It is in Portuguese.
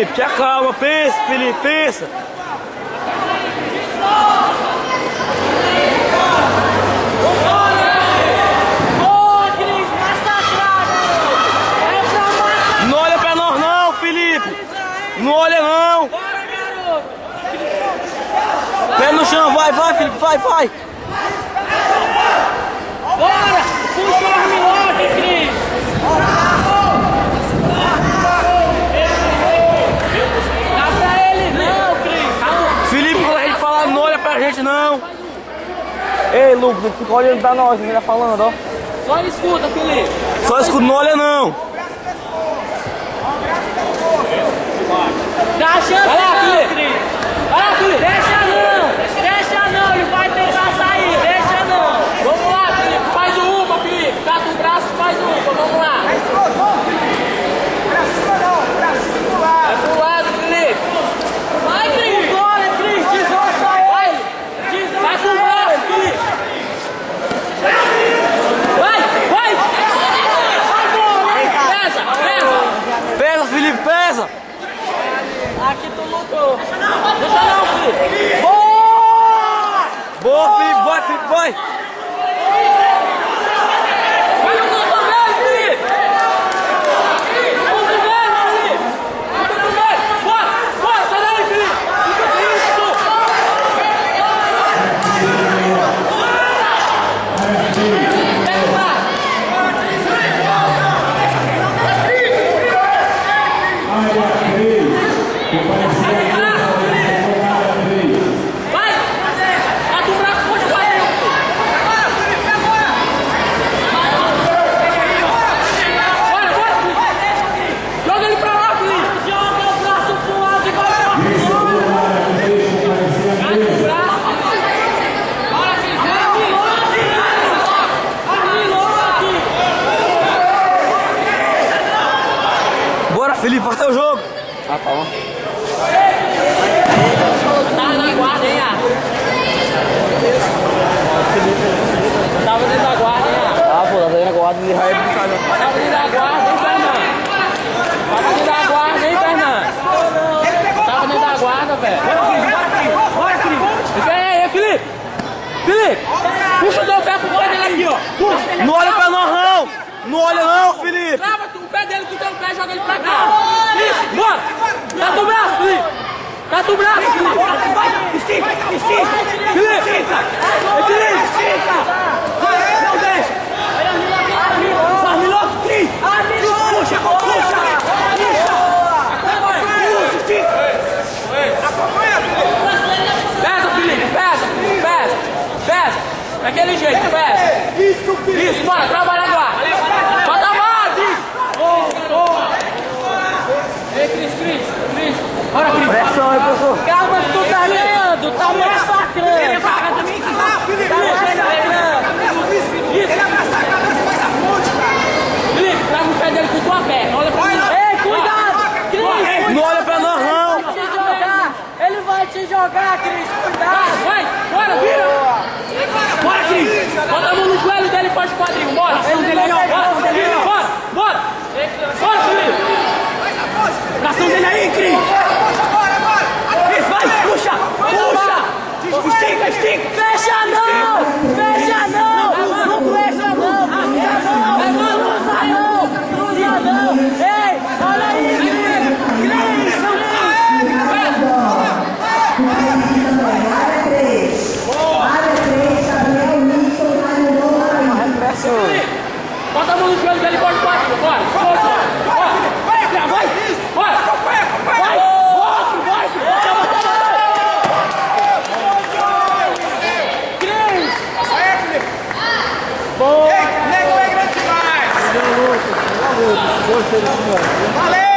Felipe, te acalma, pensa, Felipe, pensa. Não olha pra nós não, Felipe. Não olha não. Pé no chão, vai, Felipe, vai. Bora! Puxa o armilhote, Cris! Dá pra ele não, Cris! Felipe, quando a gente falar, não olha pra gente não. Ei, Lucas, não fica olhando pra nós, que ele tá falando, ó. Só escuta, Felipe! Só escuta, não olha não. Dá a chance não, Cris! Vai lá, Felipe! Deixa não, ele vai tentar sair, deixa não! Vamos lá, Felipe, faz o upa, Felipe! Cata o braço, faz o upa, vamos lá! É pro lado, Felipe! Vai, Cris! Bora, Cris, desossa ele! Cata o braço, Felipe! Vai! Pesa! Pesa, Felipe, pesa. Aqui tu lutou! Deixa não, Felipe! Boa, Felipe, vai, Felipe, vai. Vai no cotovelo, Felipe! Cotovelo, Felipe! Cotovelo! Bora! Sai daí, Felipe! Isso! Pega o braço! Vai! Bate o braço, puxa o quadril! Bora, Felipe! Joga ele pra lá, Felipe! Joga o braço pro lado e vai pra fora! Bate o braço! Bora, Felipe! Bora, Felipe, até o jogo. Ah, tá bom. Tava na guarda, hein, Ar? Tava dentro da guarda, hein, Ar? Ah, pô, tá dando a guarda de raio de cara. Tava dentro da guarda, hein, Fernando? Tava dentro da guarda, hein, Fernando? Tava dentro da guarda, velho. Bora, Felipe. Vem aí, Felipe! Felipe! Puxa o teu pé pro pé dele aqui, ó! Puxa! Não olha pra nós não. Não olha não, Felipe. Trava o pé dele com o teu pé e joga ele pra cá! Isso! Bora! Cata o braço, Felipe! Cata o braço, Felipe! Estica. Felipe! Estica! Não deixa. Armilhote, Cris. Puxa. Pesa, Felipe! Pesa! Daquele jeito, pesa! Isso, Felipe. Isso, bora! Trabalha agora! Bota a base! Ei, Cris! Bora, Cris! Pressão aí, professor. Calma que tu tá ganhando! Tá massacrando! Tá massacrando! Felipe, trava o pé dele com tua perna! Olha pra mim! Ei, cuidado! Cris! Não olha pra nós não. Ele vai te jogar, Cris! Cuidado! Vai! Bora, vira! Bora, Cris! Bota a mão no joelho dele e faz o quadril! Bora! Bora! Bora, Felipe! Bração dele aí, Cris. Isso, vai, puxa. Estica. Fecha não! Não fecha não! Cruza não! Ei, olha aí, Cris! Bota a mão no joelho dele e pode quadril! Bora! Valeu!